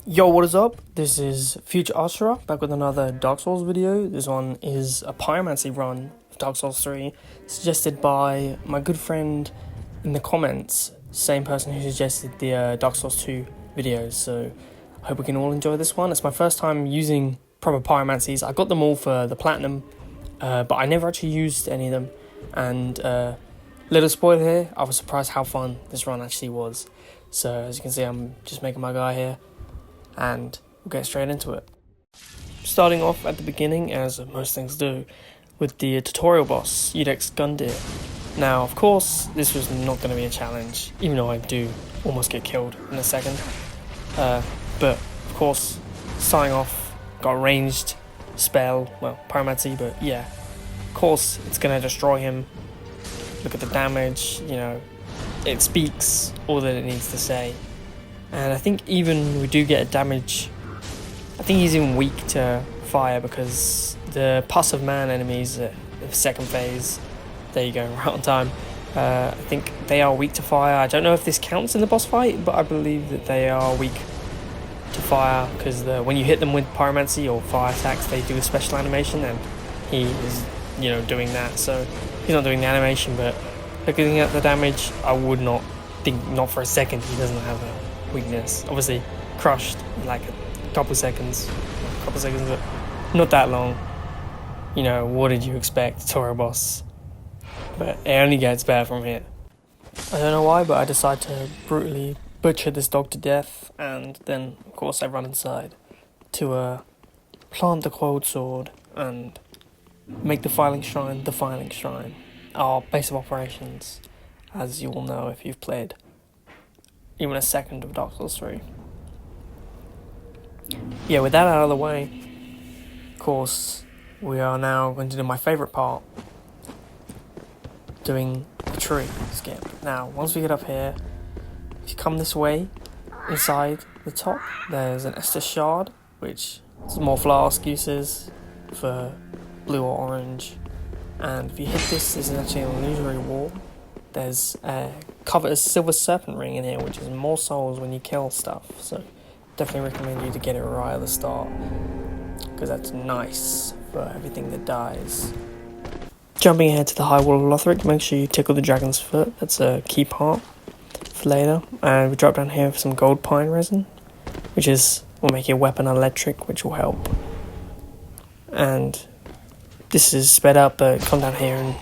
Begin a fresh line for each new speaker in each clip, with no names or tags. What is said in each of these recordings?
Yo, what is up? This is Future Ashura back with another Dark Souls video. This one is a Pyromancy run of Dark Souls 3, suggested by my good friend in the comments, same person who suggested the Dark Souls 2 videos. So I hope we can all enjoy this one. It's my first time using proper Pyromancies. I got them all for the Platinum, but I never actually used any of them. And little spoiler here, I was surprised how fun this run actually was. So as you can see, I'm just making my guy here, and we'll get straight into it. Starting off at the beginning, as most things do, with the tutorial boss, Udex Gundyr. Now, of course, this was not going to be a challenge, even though I do almost get killed in a second. But, of course, starting off, got a ranged spell, well, Pyromancy, but yeah. Of course, it's going to destroy him. Look at the damage, it speaks all that it needs to say. And I think even we do get a damage, I think he's even weak to fire because the Pus of Man enemies at the second phase, there you go, right on time, I think they are weak to fire. I don't know if this counts in the boss fight, but I believe that they are weak to fire because when you hit them with Pyromancy or fire attacks, they do a special animation, and he is, doing that. So he's not doing the animation, but looking at the damage, I would not think, not for a second, he doesn't have a weakness. Obviously crushed in like a couple seconds, but not that long. What did you expect, tutorial boss? But it only gets better from here. I don't know why, but I decided to brutally butcher this dog to death, and then of course I run inside to plant the coiled sword and make the filing shrine our base of operations, as you will know if you've played even a second of Dark Souls 3. Yeah, with that out of the way, of course, we are now going to do my favourite part, doing the tree skip. Now, once we get up here, if you come this way, inside the top, there's an Estus Shard, which is more flask uses for blue or orange. And if you hit this, there's actually an illusory wall. There's a coveted silver serpent ring in here, which is more souls when you kill stuff. So definitely recommend you to get it right at the start, because that's nice for everything that dies. Jumping ahead to the high wall of Lothric, make sure you tickle the dragon's foot. That's a key part for later. And we drop down here for some gold pine resin, which will make your weapon electric, which will help. And this is sped up, but come down here and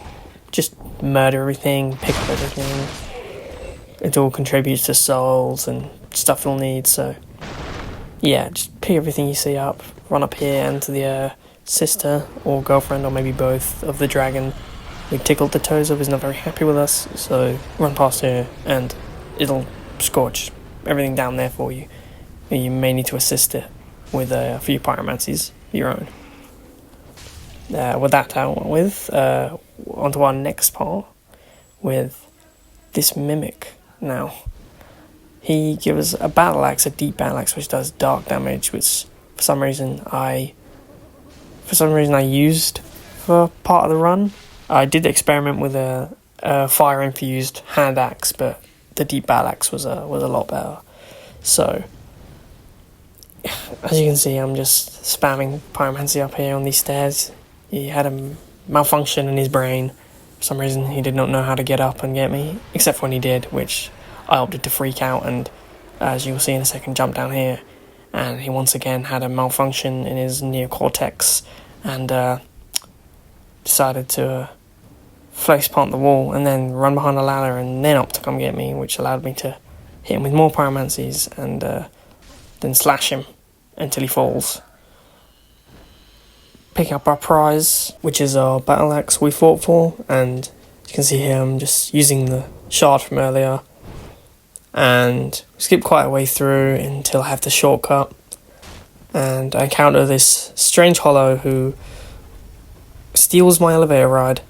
just murder everything, pick up everything. It all contributes to souls and stuff you'll need, so yeah, just pick everything you see up, run up here and to the sister or girlfriend or maybe both of the dragon we tickled the toes of is not very happy with us, so run past her and it'll scorch everything down there for you. You may need to assist it with a few pyromancies of your own. With that out with, onto our next part with this mimic. Now, he gives a battle axe, a deep battle axe, which does dark damage, which for some reason I used for part of the run. I did experiment with a fire infused hand axe, but the deep battle axe was a lot better. So as you can see, I'm just spamming pyromancy up here on these stairs. He had a malfunction in his brain. For some reason, he did not know how to get up and get me, except when he did, which I opted to freak out, and as you'll see in a second, jump down here. And he once again had a malfunction in his neocortex, and decided to face plant the wall, and then run behind the ladder, and then opt to come get me, which allowed me to hit him with more pyromancies, and then slash him until he falls. Picking up our prize, which is our battle axe we fought for, and you can see here I'm just using the shard from earlier, and skip quite a way through until I have the shortcut, and I encounter this strange hollow who steals my elevator ride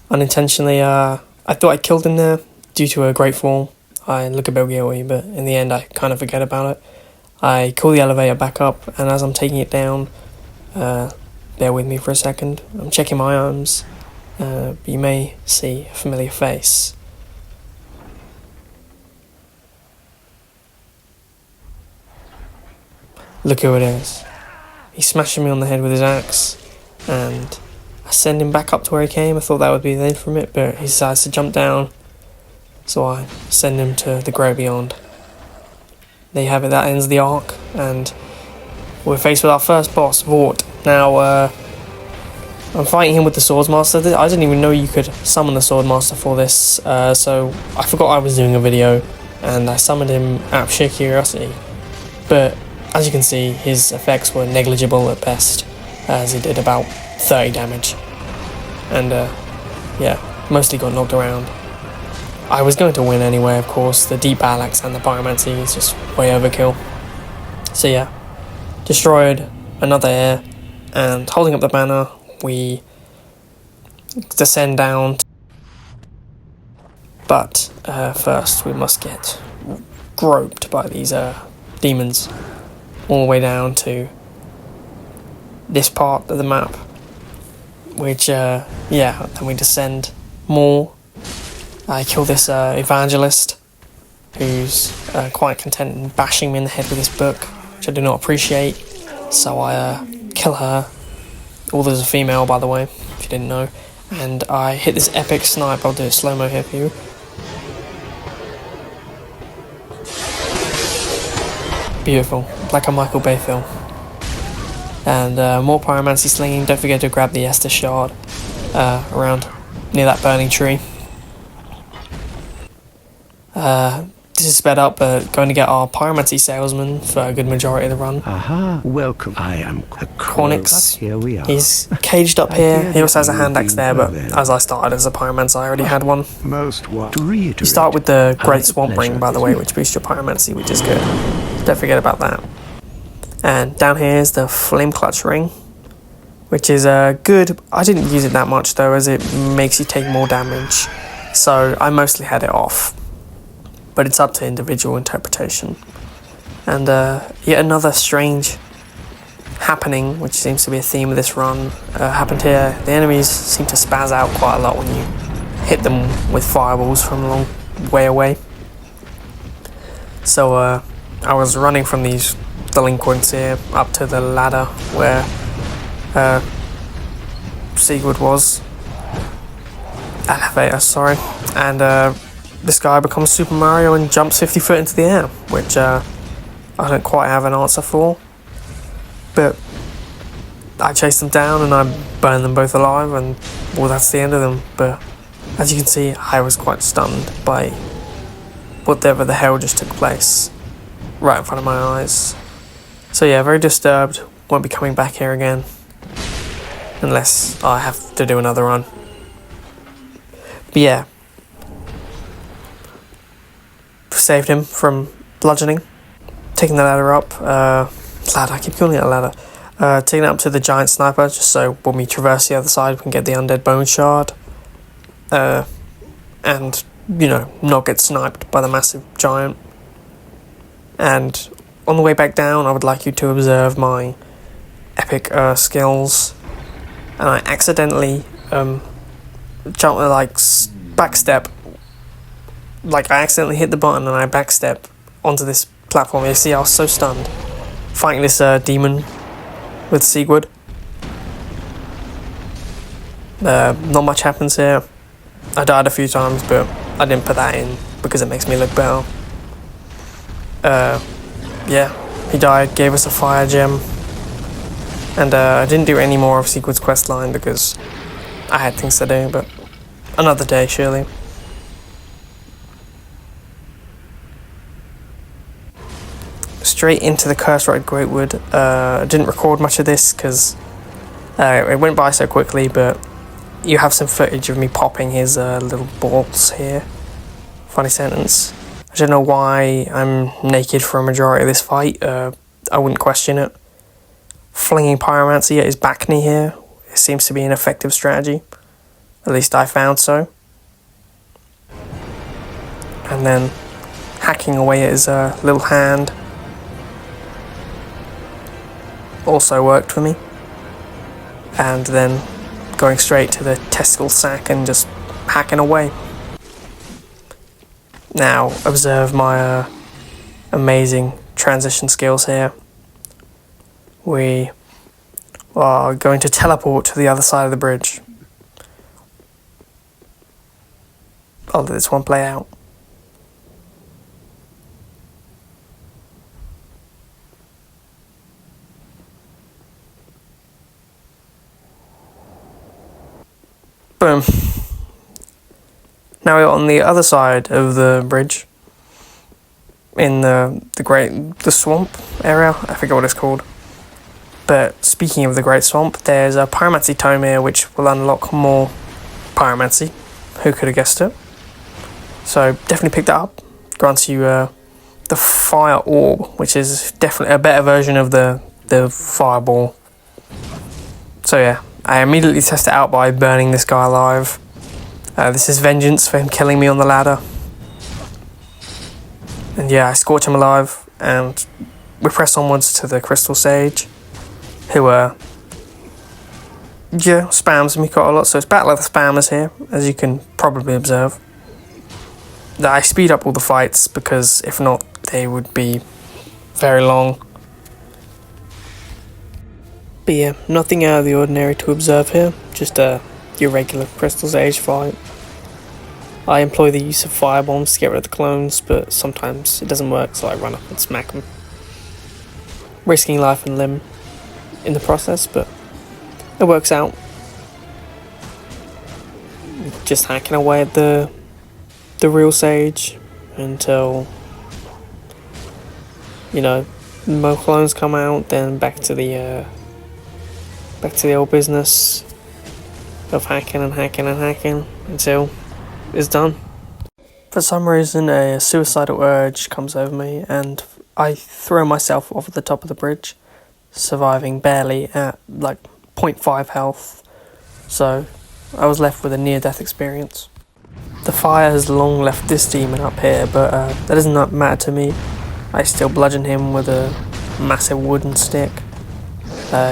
unintentionally. I thought I killed him there due to a great fall. I look a bit guilty, but in the end I kind of forget about it. I call the elevator back up, and as I'm taking it down, bear with me for a second, I'm checking my arms, but you may see a familiar face. look who it is. He's smashing me on the head with his axe, and I send him back up to where he came. I thought that would be the end from it, but he decides to jump down, so I send him to the Grey Beyond. There you have it, that ends the arc, and we're faced with our first boss, Vort. Now, I'm fighting him with the Swordsmaster. I didn't even know you could summon the Swordmaster for this, so I forgot I was doing a video, and I summoned him out of sheer curiosity. But as you can see, his effects were negligible at best, as he did about 30 damage. And yeah, mostly got knocked around. I was going to win anyway, of course. The Deep Battle Axe and the Pyromancy is just way overkill. So yeah, destroyed another air, and holding up the banner, we descend down. But first we must get groped by these demons all the way down to this part of the map, which yeah, then we descend more. I kill this evangelist who's quite content in bashing me in the head with this book, which I do not appreciate, so I kill her. All there's a female, by the way, if you didn't know, and I hit this epic snipe. I'll do a slow-mo here for you. Beautiful, like a Michael Bay film. And more pyromancy slinging. Don't forget to grab the Estus shard around near that burning tree. This is sped up, but going to get our pyromancy salesman for a good majority of the run.
Aha, welcome. I am
Cornix.
Here we are.
He's caged up here. He also has a hand axe there, but as I started as a pyromancer, I already had one.
Most what? To reiterate,
You start with the Great Swamp Ring, by the way, which boosts your pyromancy, which is good. Don't forget about that. And down here is the Flame Clutch Ring, which is good. I didn't use it that much though, as it makes you take more damage, so I mostly had it off. But it's up to individual interpretation. And yet another strange happening, which seems to be a theme of this run, happened here. The enemies seem to spaz out quite a lot when you hit them with fireballs from a long way away. So I was running from these delinquents here up to the ladder where Sigurd was. Elevator, sorry. And this guy becomes Super Mario and jumps 50 foot into the air, which I don't quite have an answer for. But I chased them down and I burned them both alive, and well, that's the end of them. But as you can see, I was quite stunned by whatever the hell just took place right in front of my eyes. So yeah, very disturbed. Won't be coming back here again unless I have to do another run. But yeah, saved him from bludgeoning, taking the ladder up, I keep calling it a ladder, taking it up to the giant sniper, just so when we traverse the other side we can get the undead bone shard, and, you know, not get sniped by the massive giant. And on the way back down, I would like you to observe my epic skills, and I accidentally backstep. Like, I accidentally hit the button and I backstep onto this platform. You see, I was so stunned fighting this demon with Sigurd. Not much happens here. I died a few times, but I didn't put that in because it makes me look better. Yeah, he died, gave us a fire gem, and I didn't do any more of Sigurd's quest line because I had things to do, but another day, surely. Straight into the Curse Rite Greatwood. I didn't record much of this because it went by so quickly, but you have some footage of me popping his little balls here. Funny sentence. I don't know why I'm naked for a majority of this fight. I wouldn't question it. Flinging pyromancy at his back knee here. It seems to be an effective strategy. At least I found so. And then hacking away at his little hand also worked for me. And then going straight to the testicle sack and just hacking away. Now observe my amazing transition skills here. we are going to teleport to the other side of the bridge. I'll let this one play out. Boom. Now we're on the other side of the bridge, in the swamp area. I forget what it's called. But speaking of the Great Swamp, there's a pyromancy tome here which will unlock more pyromancy. Who could have guessed it? So definitely pick that up. Grants you the fire orb, which is definitely a better version of the fireball. So yeah, I immediately test it out by burning this guy alive. This is vengeance for him killing me on the ladder. And yeah, I scorch him alive, and we press onwards to the Crystal Sage, who spams me quite a lot. So it's Battle of the Spammers here, as you can probably observe. I speed up all the fights because if not, they would be very long. But yeah, nothing out of the ordinary to observe here, just your regular Crystal Sage fight. I employ the use of firebombs to get rid of the clones, but sometimes it doesn't work, so I run up and smack them, risking life and limb in the process, but it works out. Just hacking away at the real Sage until, more clones come out, then back to the old business of hacking until it's done. For some reason, a suicidal urge comes over me, and I throw myself off the top of the bridge, surviving barely at 0.5 health, so I was left with a near-death experience. The fire has long left this demon up here, but that does not matter to me. I still bludgeon him with a massive wooden stick.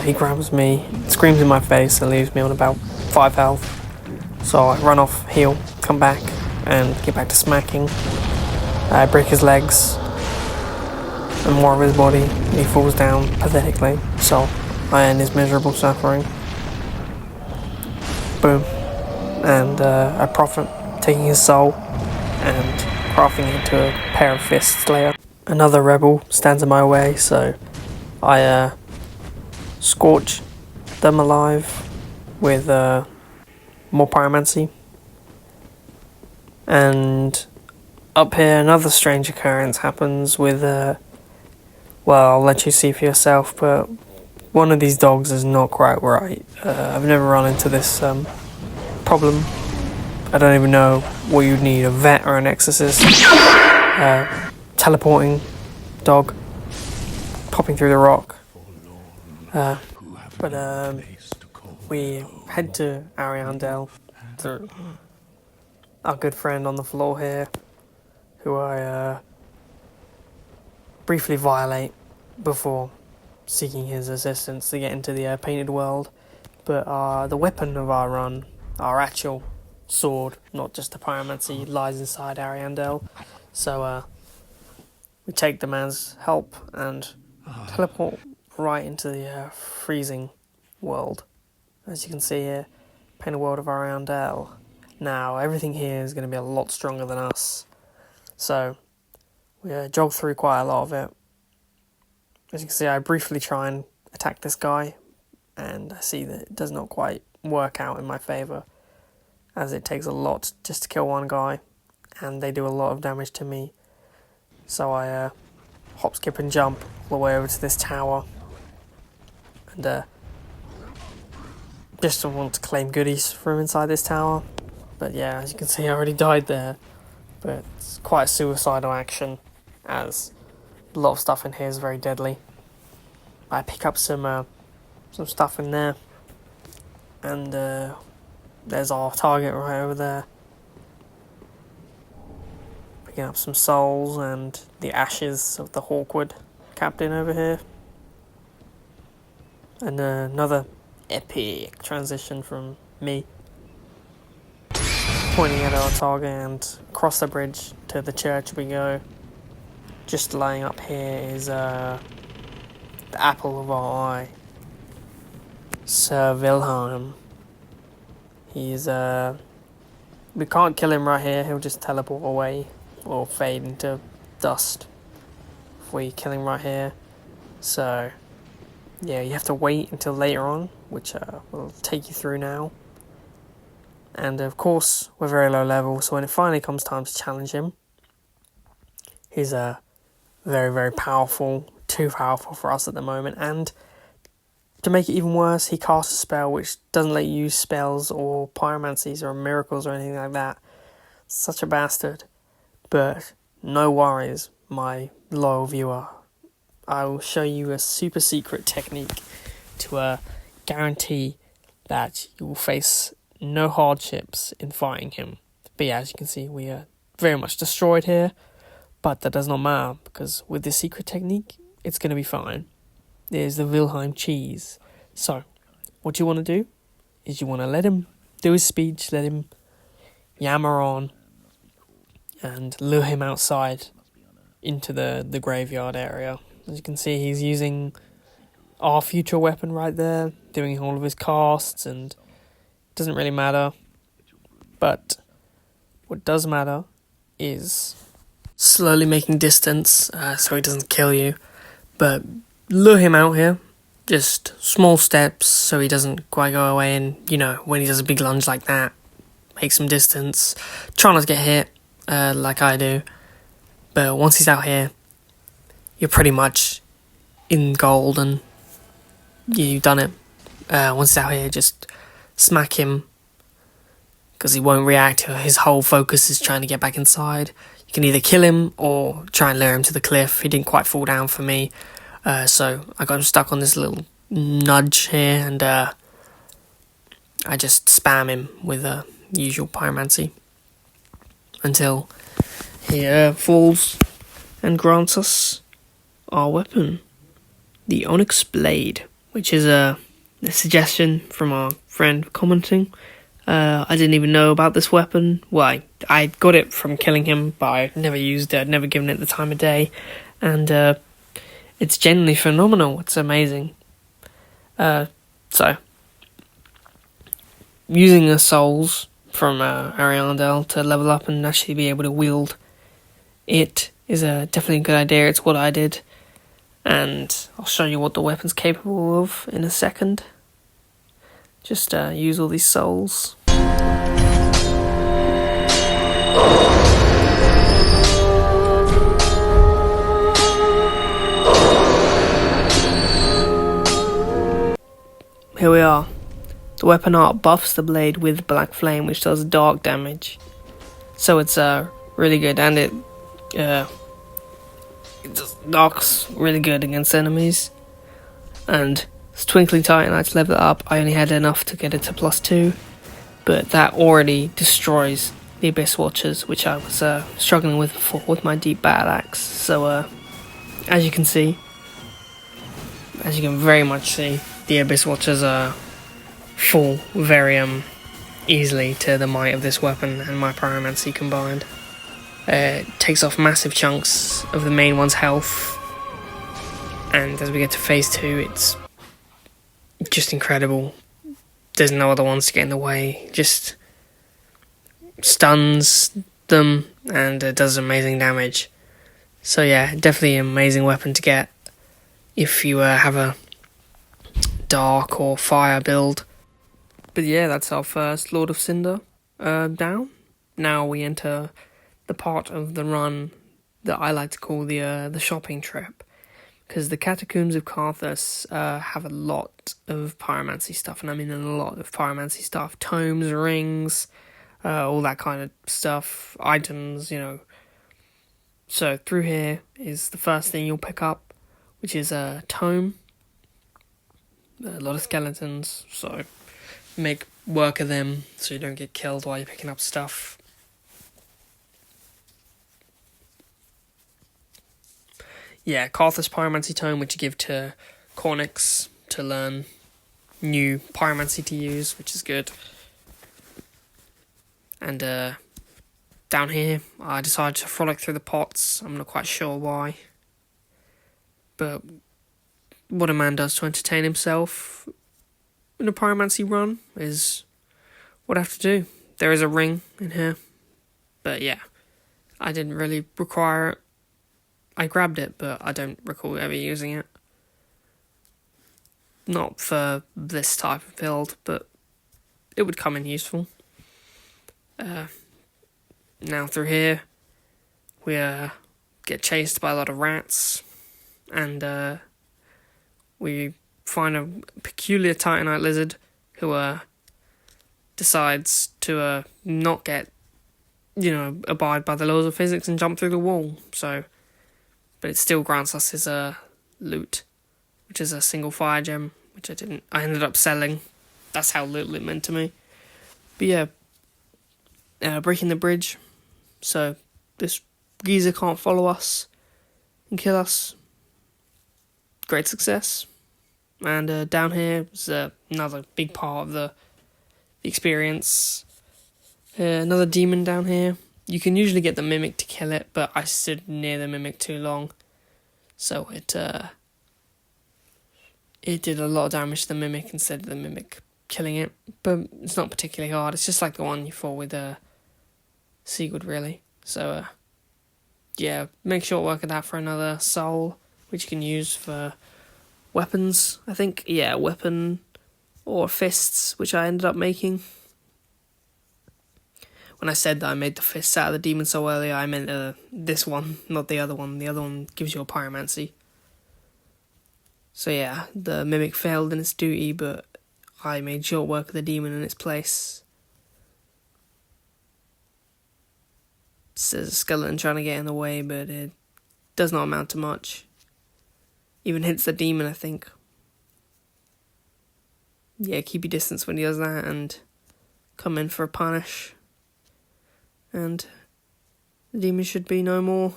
He grabs me, screams in my face, and leaves me on about 5 health. So I run off, heal, come back, and get back to smacking. I break his legs and more of his body. He falls down pathetically, so I end his miserable suffering. Boom. And I profit, taking his soul and crafting it into a pair of fists later. Another rebel stands in my way, so I scorch them alive with more pyromancy. And up here, another strange occurrence happens with, I'll let you see for yourself, but one of these dogs is not quite right. I've never run into this problem. I don't even know what you'd need, a vet or an exorcist. Teleporting dog, popping through the rock. We head to Ariandel through our good friend on the floor here, who I briefly violate before seeking his assistance to get into the painted world. But the weapon of our run, our actual sword, not just the pyromancy, lies inside Ariandel. So we take the man's help and teleport right into the freezing world. As you can see here, painted world of Ariandel. Now, everything here is going to be a lot stronger than us. So, we jog through quite a lot of it. As you can see, I briefly try and attack this guy, and I see that it does not quite work out in my favour, as it takes a lot just to kill one guy, and they do a lot of damage to me. So I hop, skip and jump all the way over to this tower, and just want to claim goodies from inside this tower. But yeah, as you can see, I already died there. But it's quite a suicidal action, as a lot of stuff in here is very deadly. I pick up some stuff in there, and there's our target right over there. Picking up some souls and the ashes of the Hawkwood captain over here. And another epic transition from me pointing at our target, and across the bridge to the church we go. Just laying up here is the apple of our eye, Sir Wilhelm. He's we can't kill him right here. He'll just teleport away or fade into dust if we kill him right here. So yeah, you have to wait until later on, which we'll take you through now. And of course, we're very low level, so when it finally comes time to challenge him, he's very, very powerful, too powerful for us at the moment. And to make it even worse, he casts a spell which doesn't let you use spells or pyromancies or miracles or anything like that. Such a bastard. But no worries, my loyal viewer. I will show you a super secret technique to guarantee that you will face no hardships in fighting him. But yeah, as you can see, we are very much destroyed here, but that does not matter, because with this secret technique, it's going to be fine. There's the Wilhelm cheese. So, what you want to do is you want to let him do his speech, let him yammer on, and lure him outside into the graveyard area. As you can see, he's using our future weapon right there, doing all of his casts, and it doesn't really matter. But what does matter is slowly making distance so he doesn't kill you. But lure him out here, just small steps so he doesn't quite go away, and, you know, when he does a big lunge like that, make some distance. Try not to get hit like I do. But once he's out here, you're pretty much in gold and you've done it. Once he's out here, just smack him, because he won't react. His whole focus is trying to get back inside. You can either kill him or try and lure him to the cliff. He didn't quite fall down for me, so I got him stuck on this little nudge here, and I just spam him with usual pyromancy until he falls and grants us our weapon, the Onyx Blade, which is a suggestion from our friend commenting. I didn't even know about this weapon. Well, I got it from killing him, but I never used it. I'd never given it the time of day, and it's genuinely phenomenal. It's amazing. So, using the souls from Ariandel to level up and actually be able to wield it is definitely a good idea. It's what I did, and I'll show you what the weapon's capable of in a second. Just use all these souls. Here we are. The weapon art buffs the blade with black flame, which does dark damage. So it's really good, and it just darks really good against enemies. And it's Twinkling Titanites level it up. I only had enough to get it to +2, but that already destroys the Abyss Watchers, which I was struggling with before with my deep battle axe. So as you can very much see, the Abyss Watchers fall very easily to the might of this weapon and my pyromancy combined. It takes off massive chunks of the main one's health, and as we get to phase 2, it's just incredible. There's no other ones to get in the way. Just stuns them and does amazing damage. So yeah, definitely an amazing weapon to get if you have a dark or fire build. But yeah, that's our first Lord of Cinder down. Now we enter the part of the run that I like to call the shopping trip, because the Catacombs of Karthus have a lot of pyromancy stuff, and I mean a lot of pyromancy stuff. Tomes, rings, all that kind of stuff, items, you know. So through here is the first thing you'll pick up, which is a tome. A lot of skeletons, so make work of them so you don't get killed while you're picking up stuff. Yeah, Karthus Pyromancy Tome, which you give to Cornyx to learn new pyromancy to use, which is good. And down here, I decided to frolic through the pots. I'm not quite sure why, but what a man does to entertain himself in a pyromancy run is what I have to do. There is a ring in here, but yeah, I didn't really require it. I grabbed it, but I don't recall ever using it. Not for this type of build, but it would come in useful. Now through here, we get chased by a lot of rats, and we find a peculiar Titanite lizard who decides to not abide by the laws of physics and jump through the wall. But it still grants us his loot, which is a single fire gem, which I ended up selling. That's how little it meant to me. But yeah, breaking the bridge, so this geezer can't follow us and kill us. Great success. And down here is another big part of the experience. Another demon down here. You can usually get the mimic to kill it, but I stood near the mimic too long, so it did a lot of damage to the mimic instead of the mimic killing it. But it's not particularly hard. It's just like the one you fought with Sigurd, really. So yeah, make short work of that for another soul, which you can use for weapons. I think weapon or fists, which I ended up making. When I said that I made the fists out of the demon soul earlier, I meant this one, not the other one. The other one gives you a pyromancy. So yeah, the mimic failed in its duty, but I made short work of the demon in its place. There's a skeleton trying to get in the way, but it does not amount to much. Even hits the demon, I think. Yeah, keep your distance when he does that, and come in for a punish. And the demon should be no more.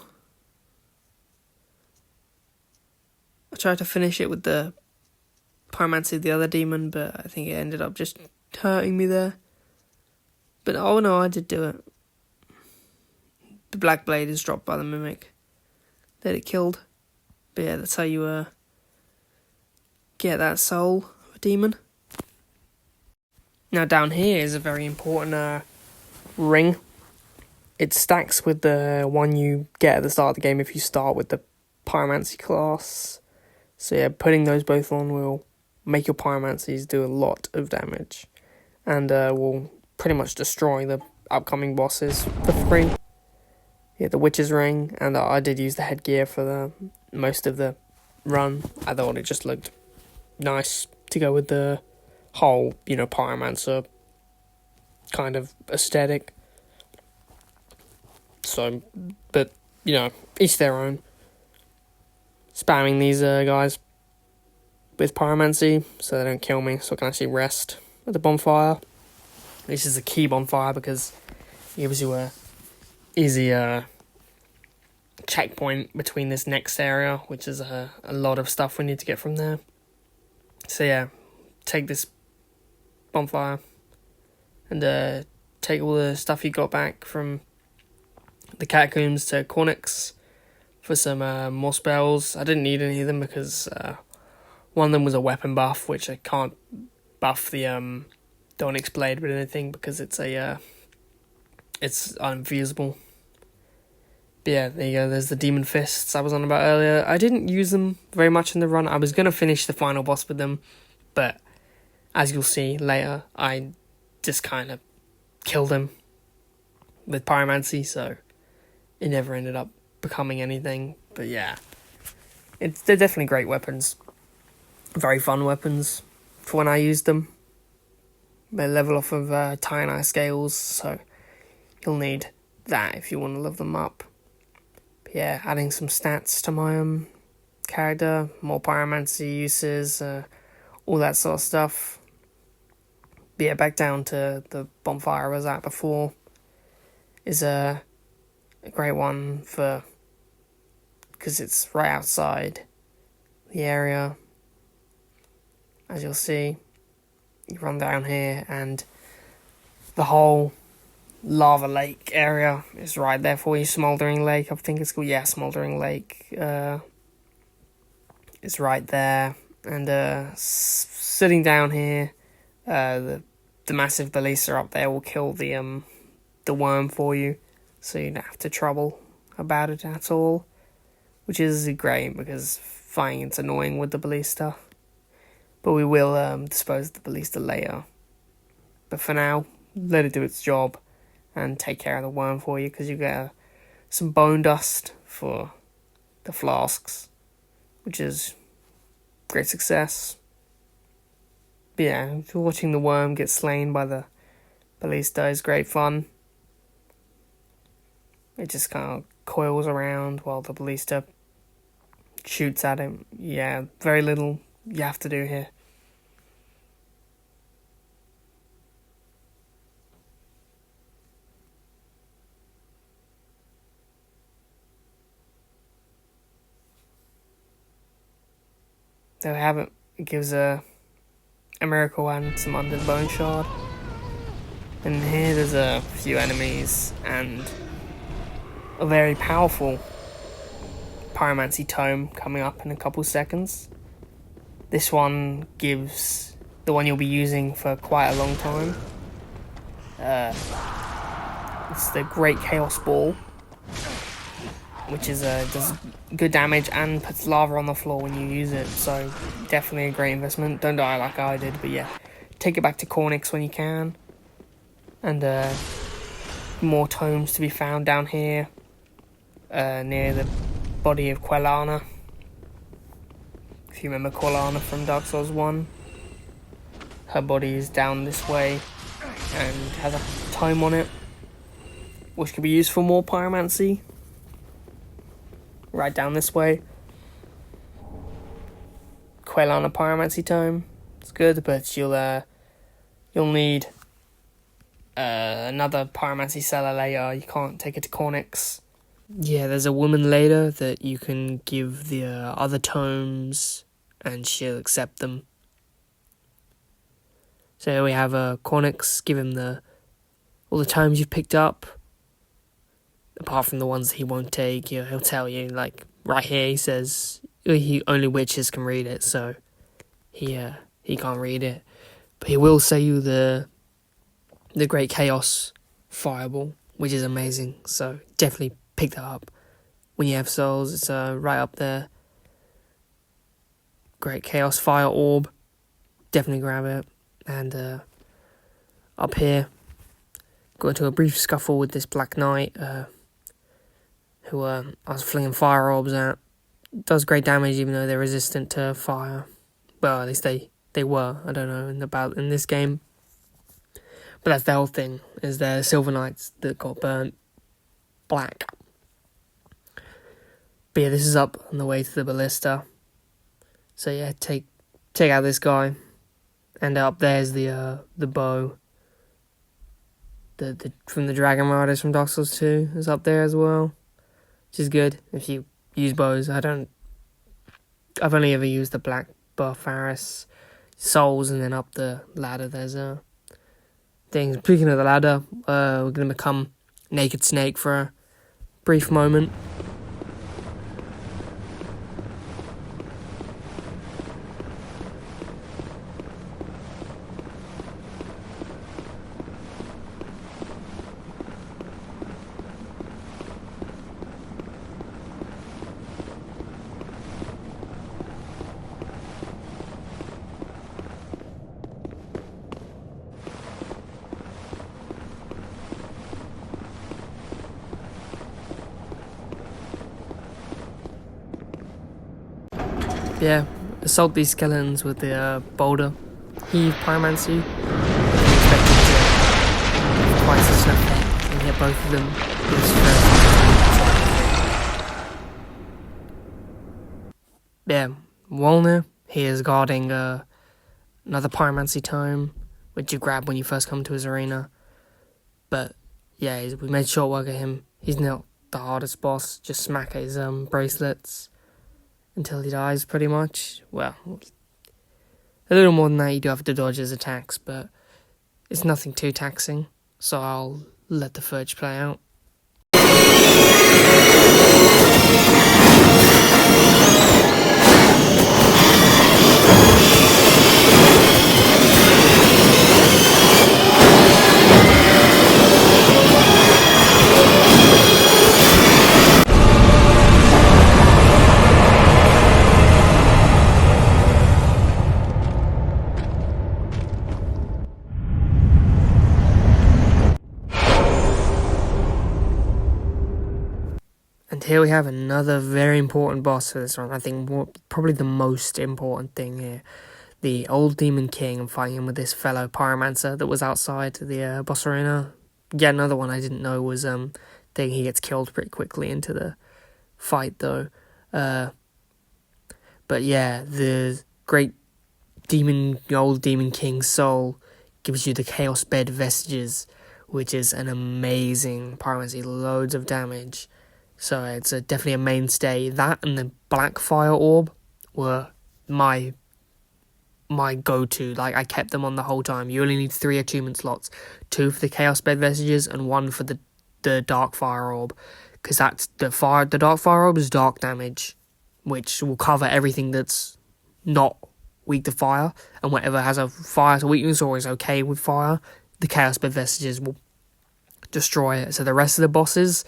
I tried to finish it with the pyromancy of the other demon, but I think it ended up just hurting me there. But oh no, I did do it. The black blade is dropped by the mimic that it killed. But yeah, that's how you get that soul of a demon. Now down here is a very important ring. It stacks with the one you get at the start of the game if you start with the pyromancy class. So yeah, putting those both on will make your pyromancies do a lot of damage, and will pretty much destroy the upcoming bosses for free. Yeah, the witch's ring, and I did use the headgear for the most of the run. I thought it just looked nice to go with the whole, pyromancer kind of aesthetic. So, but, each their own. Spamming these guys with pyromancy so they don't kill me, so I can actually rest at the bonfire. This is a key bonfire because it gives you a easy checkpoint between this next area, which is a lot of stuff we need to get from there. So yeah, take this bonfire and take all the stuff you got back from the catacombs to Cornix for some more spells. I didn't need any of them because one of them was a weapon buff, which I can't buff the Onyx Blade with anything because it's unfeasible. But yeah, there you go, there's the Demon Fists I was on about earlier. I didn't use them very much in the run. I was going to finish the final boss with them, but as you'll see later, I just kind of killed him with pyromancy, so it never ended up becoming anything. But yeah, they're definitely great weapons. Very fun weapons for when I used them. They level off of Titanite scales, so you'll need that if you want to level them up. But yeah, adding some stats to my character, more pyromancy uses, all that sort of stuff. But yeah, back down to the bonfire I was at before is a great one because it's right outside the area. As you'll see, you run down here and the whole lava lake area is right there for you. Smouldering Lake, I think it's called. Yeah, Smouldering Lake is right there. And sitting down here, the massive ballista up there will kill the worm for you, so you don't have to trouble about it at all, which is great because fighting it's annoying with the ballista. But we will dispose of the ballista later. But for now, let it do its job and take care of the worm for you, because you get some bone dust for the flasks, which is great success. But yeah, watching the worm get slain by the ballista is great fun. It just kind of coils around while the ballista shoots at him. Yeah, very little you have to do here. There we have it. It gives a miracle and some under the bone shard. And here there's a few enemies and a very powerful pyromancy tome coming up in a couple seconds. This one gives the one you'll be using for quite a long time. It's the Great Chaos Ball, which is does good damage and puts lava on the floor when you use it, so definitely a great investment. Don't die like I did, but yeah, take it back to Cornix when you can. And more tomes to be found down here, near the body of Quelana. If you remember Quelana from Dark Souls 1, her body is down this way and has a tome on it, which can be used for more pyromancy. Right down this way. Quelana pyromancy tome. It's good, but you'll need another pyromancy seller later. You can't take it to Cornix. Yeah, there's a woman later that you can give the other tomes, and she'll accept them. So here we have Cornix. Give him all the tomes you've picked up. Apart from the ones he won't take, he'll tell you, like, right here he says only witches can read it, so he can't read it. But he will say you the Great Chaos Fireball, which is amazing, so definitely pick that up when you have souls. It's right up there. Great Chaos Fire Orb, definitely grab it. And up here, got into a brief scuffle with this Black Knight, who I was flinging fire orbs at. Does great damage even though they're resistant to fire. Well, at least they were. I don't know in this game. But that's the whole thing, is the Silver Knights that got burnt black. But yeah, this is up on the way to the ballista. So yeah, take out this guy. And up there's the bow. The from the Dragon Riders from Dark Souls 2 is up there as well. Which is good if you use bows. I've only ever used the black Barfaris souls, and then up the ladder there's a thing. Speaking of the ladder, we're gonna become Naked Snake for a brief moment. Yeah, assault these skeletons with the boulder. Heave pyromancy. Expected to have quite such an effect and hit both of them. Yeah, Walner, he is guarding another pyromancy tome, which you grab when you first come to his arena. But yeah, we made short work of him. He's not the hardest boss. Just smack at his bracelets until he dies, pretty much. Well, a little more than that, you do have to dodge his attacks, but it's nothing too taxing, so I'll let the footage play out. here we have another very important boss for this one. I think probably the most important thing here. The old Demon King, and fighting him with this fellow Pyromancer that was outside the boss arena. Yet another one I didn't know was thing. He gets killed pretty quickly into the fight though. But yeah, the great old Demon King's soul gives you the Chaos Bed Vestiges, which is an amazing pyromancy, loads of damage. So it's definitely a mainstay. That and the Black Fire Orb were my go-to. Like, I kept them on the whole time. You only need 3 attunement slots, 2 for the Chaos Bed Vestiges and 1 for the Dark Fire Orb, because that's the Dark Fire Orb is dark damage, which will cover everything that's not weak to fire, and whatever has a fire to weakness or is okay with fire, the Chaos Bed Vestiges will destroy it. So the rest of the bosses,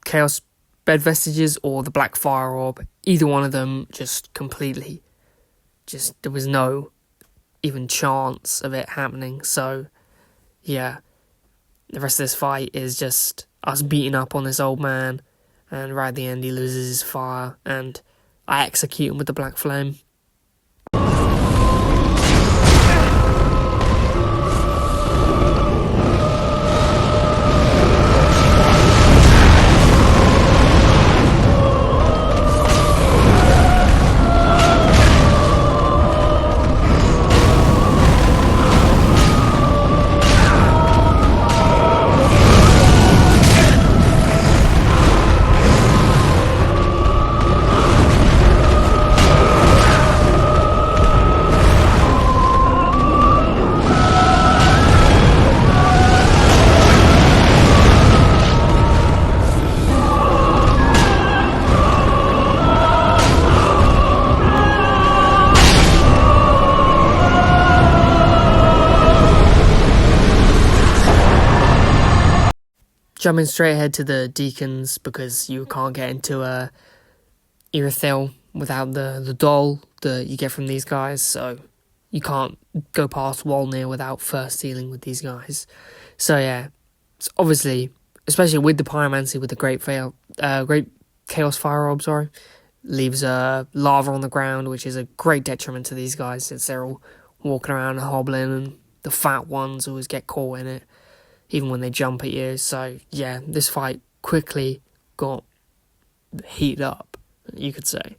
Chaos Bed Vestiges or the Black Fire Orb, either one of them just completely, there was no even chance of it happening. So yeah, the rest of this fight is just us beating up on this old man, and right at the end he loses his fire and I execute him with the Black Flame. Jumping straight ahead to the Deacons, because you can't get into Irithil without the doll that you get from these guys, so you can't go past Walnir without first dealing with these guys. So yeah, it's obviously, especially with the Pyromancy, with the Great Chaos Fire Orb, leaves lava on the ground, which is a great detriment to these guys, since they're all walking around and hobbling, and the fat ones always get caught in it, even when they jump at you. So yeah, this fight quickly got heated up, you could say.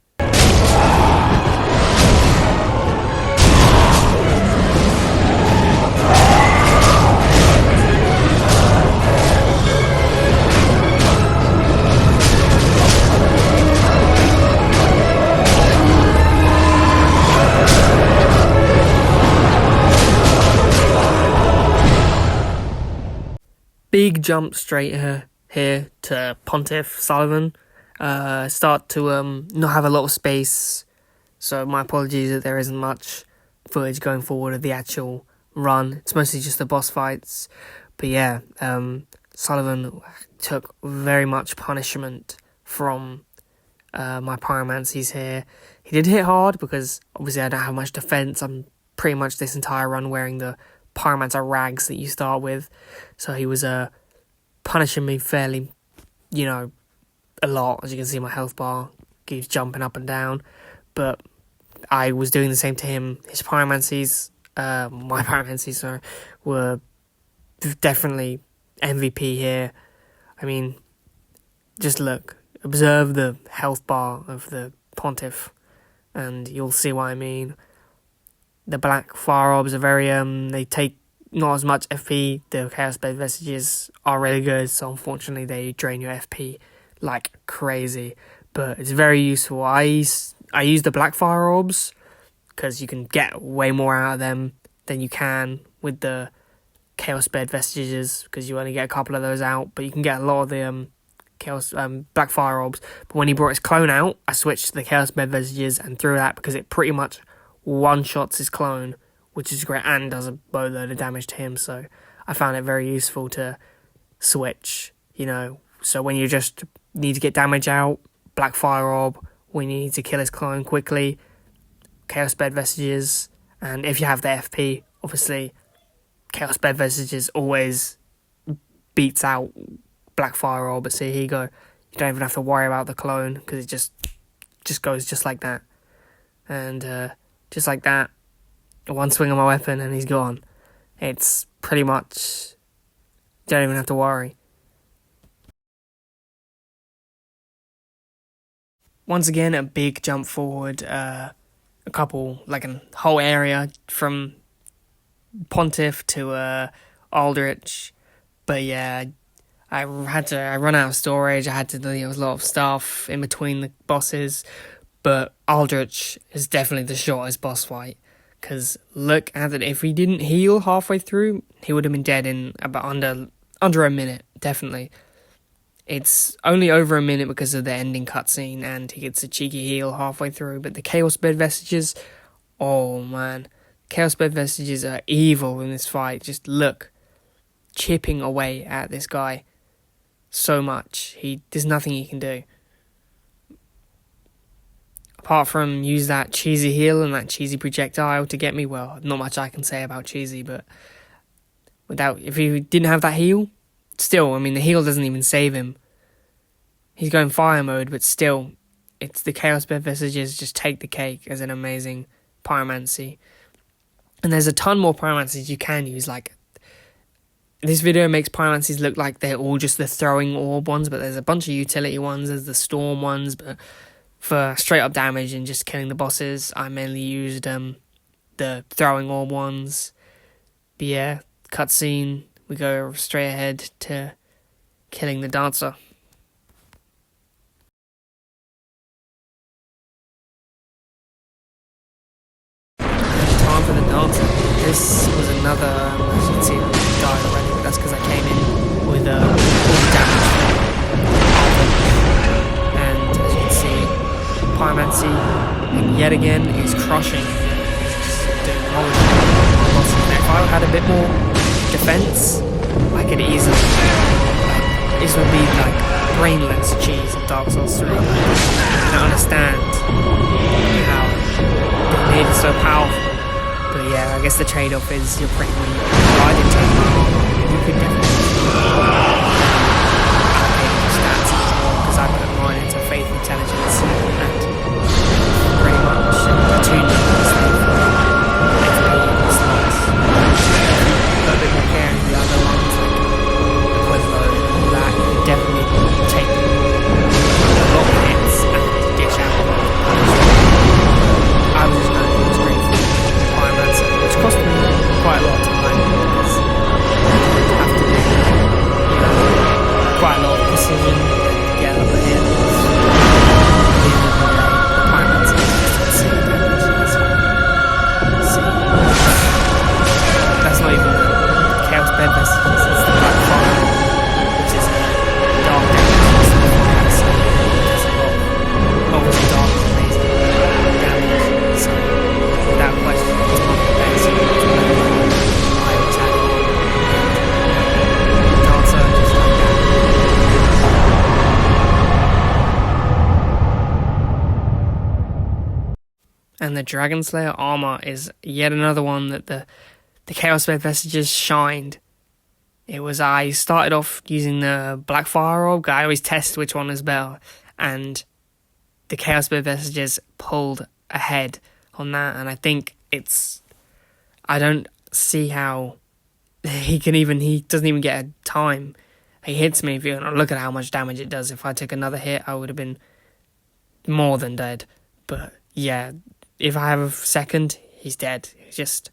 Big jump straight here to Pontiff Sullivan. Start to not have a lot of space, so my apologies that there isn't much footage going forward of the actual run. It's mostly just the boss fights. But yeah, Sullivan took very much punishment from my pyromancies here. He did hit hard because obviously I don't have much defense. I'm pretty much this entire run wearing the pyromancer rags that you start with, so he was punishing me fairly, a lot. As you can see, my health bar keeps jumping up and down, but I was doing the same to him. His pyromancies, my pyromancies, were definitely MVP here. I mean, just observe the health bar of the Pontiff, and you'll see what I mean. The Black Fire Orbs are very, they take not as much FP. The Chaos Bed Vestiges are really good, so unfortunately they drain your FP like crazy. But it's very useful. I use the Black Fire Orbs because you can get way more out of them than you can with the Chaos Bed Vestiges, because you only get a couple of those out, but you can get a lot of the Black Fire Orbs. But when he brought his clone out, I switched to the Chaos Bed Vestiges and threw that because it pretty much one-shots his clone, which is great, and does a boatload of damage to him. So I found it very useful to switch, So when you just need to get damage out, Black Fire Orb. When you need to kill his clone quickly, Chaos Bed Vestiges. And if you have the FP, obviously, Chaos Bed Vestiges always beats out Black Fire Orb. But see, here you go. You You don't even have to worry about the clone, because it just goes just like that. And just like that, one swing of my weapon and he's gone. It's pretty much, you don't even have to worry. Once again, a big jump forward, a whole area from Pontiff to Aldrich. But yeah, I run out of storage. I had to deal with a lot of stuff in between the bosses. But Aldrich is definitely the shortest boss fight. Because look at it, if he didn't heal halfway through, he would have been dead in about under a minute, definitely. It's only over a minute because of the ending cutscene, and he gets a cheeky heal halfway through. But the Chaos Bed Vestiges, oh man. Chaos Bed Vestiges are evil in this fight. Just look, chipping away at this guy so much. There's nothing he can do. Apart from use that cheesy heal and that cheesy projectile to get me, well, not much I can say about cheesy, but if he didn't have that heal, still, I mean, the heal doesn't even save him. He's going fire mode, but still, it's the Chaos Bed Vestiges just take the cake as an amazing pyromancy. And there's a ton more pyromancies you can use, like, this video makes pyromancies look like they're all just the throwing orb ones, but there's a bunch of utility ones, there's the storm ones, but for straight up damage and just killing the bosses, I mainly used the throwing orb ones. But yeah, cutscene, we go straight ahead to killing the dancer. Time for the dancer. This was another, as you can see, I died already, but that's because I came in with all the damage. And as you can see, pyromancy, and yet again, is crushing. It's just doing bosses. If I had a bit more defense, I could easily, this would be like brainless cheese in Dark Souls 3. I don't understand how they made it so powerful. But yeah, I guess the trade-off is you're pretty weak. I didn't take it. You could definitely allocate your stats a bit more, because I put mine into Faith Intelligence and pretty much two numbers for FP slots. Put a bit more care into the other ones, like the Pueblo and all that. You could definitely take a lot of hits and dish out a lot of punishment. I was just going to go straight for pyromancer, which cost me quite a lot of time, because I have to do quite a lot of precision and get up a hit. The pyromancer is just insane damage. That's not even the Chaos Bed Vestiges, it's the Black Fire, which is a dark damage. So there's a lot of, obviously dark is amazing damage, so without question, it's one of the best I was having. Dancer, just like that. And the Dragon Slayer armor is yet another one that the Chaos Bed Vestiges shined. I started off using the Black Fire Orb. I always test which one is better, and the Chaos Bed Vestiges pulled ahead on that, and I think I don't see how he doesn't even get a time. He hits me, look at how much damage it does. If I took another hit, I would have been more than dead. But yeah, if I have a second, he's dead. He's just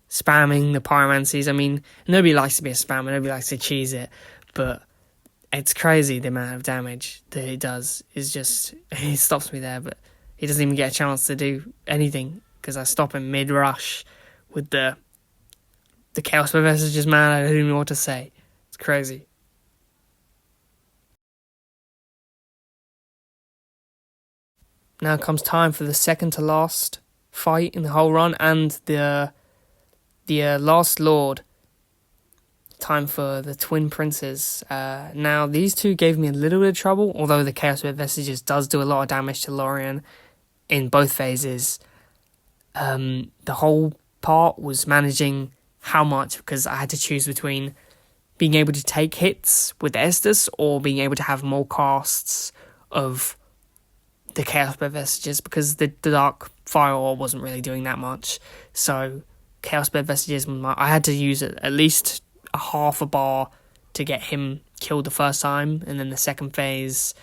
spamming the pyromancies. I mean, nobody likes to be a spammer, nobody likes to cheese it, but it's crazy the amount of damage that it does. He stops me there, but he doesn't even get a chance to do anything, because I stop him mid-rush with the Chaos Bed Vestiges, man. I don't even know what to say. It's crazy. Now comes time for the second to last fight in the whole run, and the last lord. Time for the twin princes. Now these two gave me a little bit of trouble, although the Chaos Bed Vestiges does do a lot of damage to Lorien in both phases. The whole part was managing how much, because I had to choose between being able to take hits with Estus or being able to have more casts of the Chaos Blade Vestiges, because the Dark Fire Orb wasn't really doing that much. So Chaos Blade Vestiges, I had to use at least a half a bar to get him killed the first time, and then the second phase,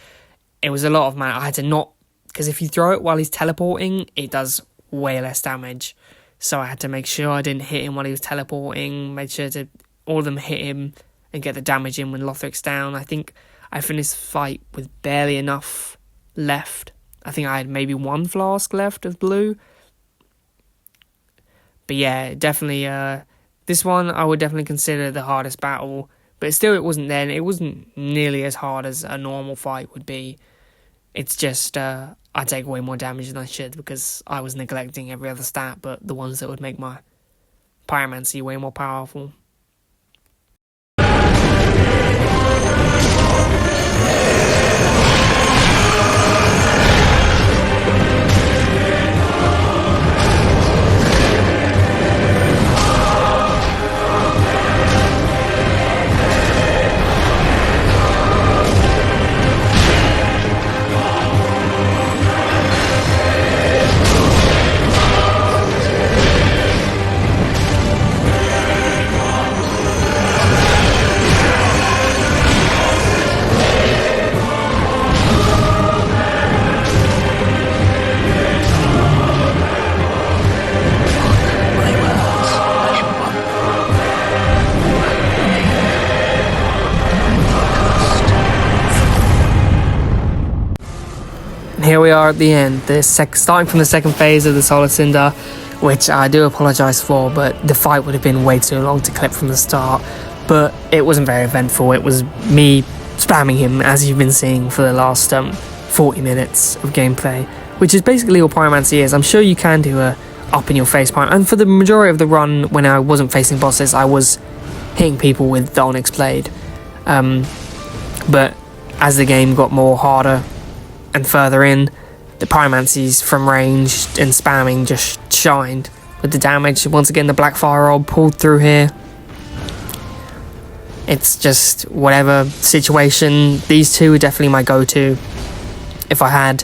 it was a lot of mana. I had to not, because if you throw it while he's teleporting, it does way less damage. So I had to make sure I didn't hit him while he was teleporting, made sure to all of them hit him and get the damage in when Lothric's down. I think I finished the fight with barely enough left. I think I had maybe one flask left of blue. But yeah, definitely, this one I would definitely consider the hardest battle. But still, it wasn't then. It wasn't nearly as hard as a normal fight would be. It's just, I take way more damage than I should because I was neglecting every other stat, but the ones that would make my Pyromancy way more powerful. Here we are at the end, starting from the second phase of the Solar Cinder, which I do apologise for, but the fight would have been way too long to clip from the start. But it wasn't very eventful. It was me spamming him, as you've been seeing for the last 40 minutes of gameplay, which is basically all Pyromancy is. I'm sure you can do a up-in-your-face Pyromancy, and for the majority of the run, when I wasn't facing bosses, I was hitting people with the Onyx Blade. But as the game got more harder and further in, the Pyromancies from range and spamming just shined with the damage. Once again, the Black Fire Orb pulled through here. It's just whatever situation, these two are definitely my go-to. If I had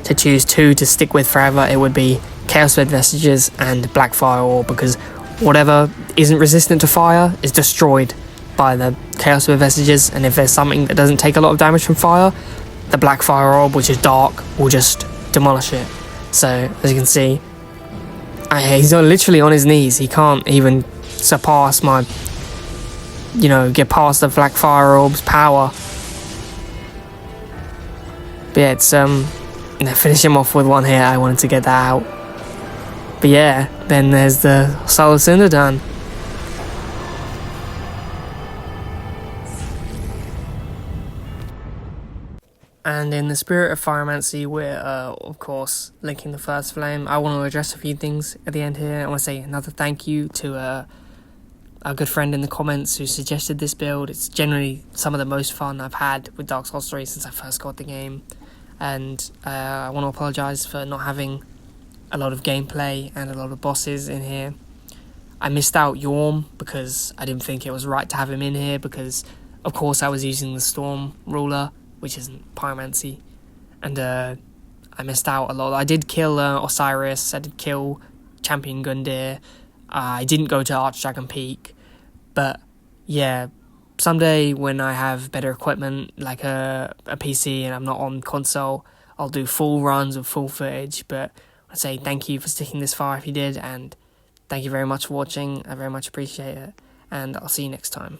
to choose two to stick with forever, it would be Chaos Blade Vestiges and Black Fire Orb, because whatever isn't resistant to fire is destroyed by the Chaos Blade Vestiges, and if there's something that doesn't take a lot of damage from fire, the Black Fire Orb, which is dark, will just demolish it. So, as you can see, he's literally on his knees. He can't even surpass my, get past the Black Fire Orb's power. But yeah, it's, finish him off with one hit. I wanted to get that out. But yeah, then there's the Solar Cinder done. And in the spirit of Pyromancy, we're, of course, linking the first flame. I want to address a few things at the end here. I want to say another thank you to a good friend in the comments who suggested this build. It's generally some of the most fun I've had with Dark Souls 3 since I first got the game. And I want to apologise for not having a lot of gameplay and a lot of bosses in here. I missed out Yorm because I didn't think it was right to have him in here because, of course, I was using the Storm Ruler, which isn't Pyromancy, and I missed out a lot. I did kill Osiris, I did kill Champion Gundyr, I didn't go to Archdragon Peak, but yeah, someday when I have better equipment, like a PC, and I'm not on console, I'll do full runs of full footage. But I'd say thank you for sticking this far if you did, and thank you very much for watching. I very much appreciate it, and I'll see you next time.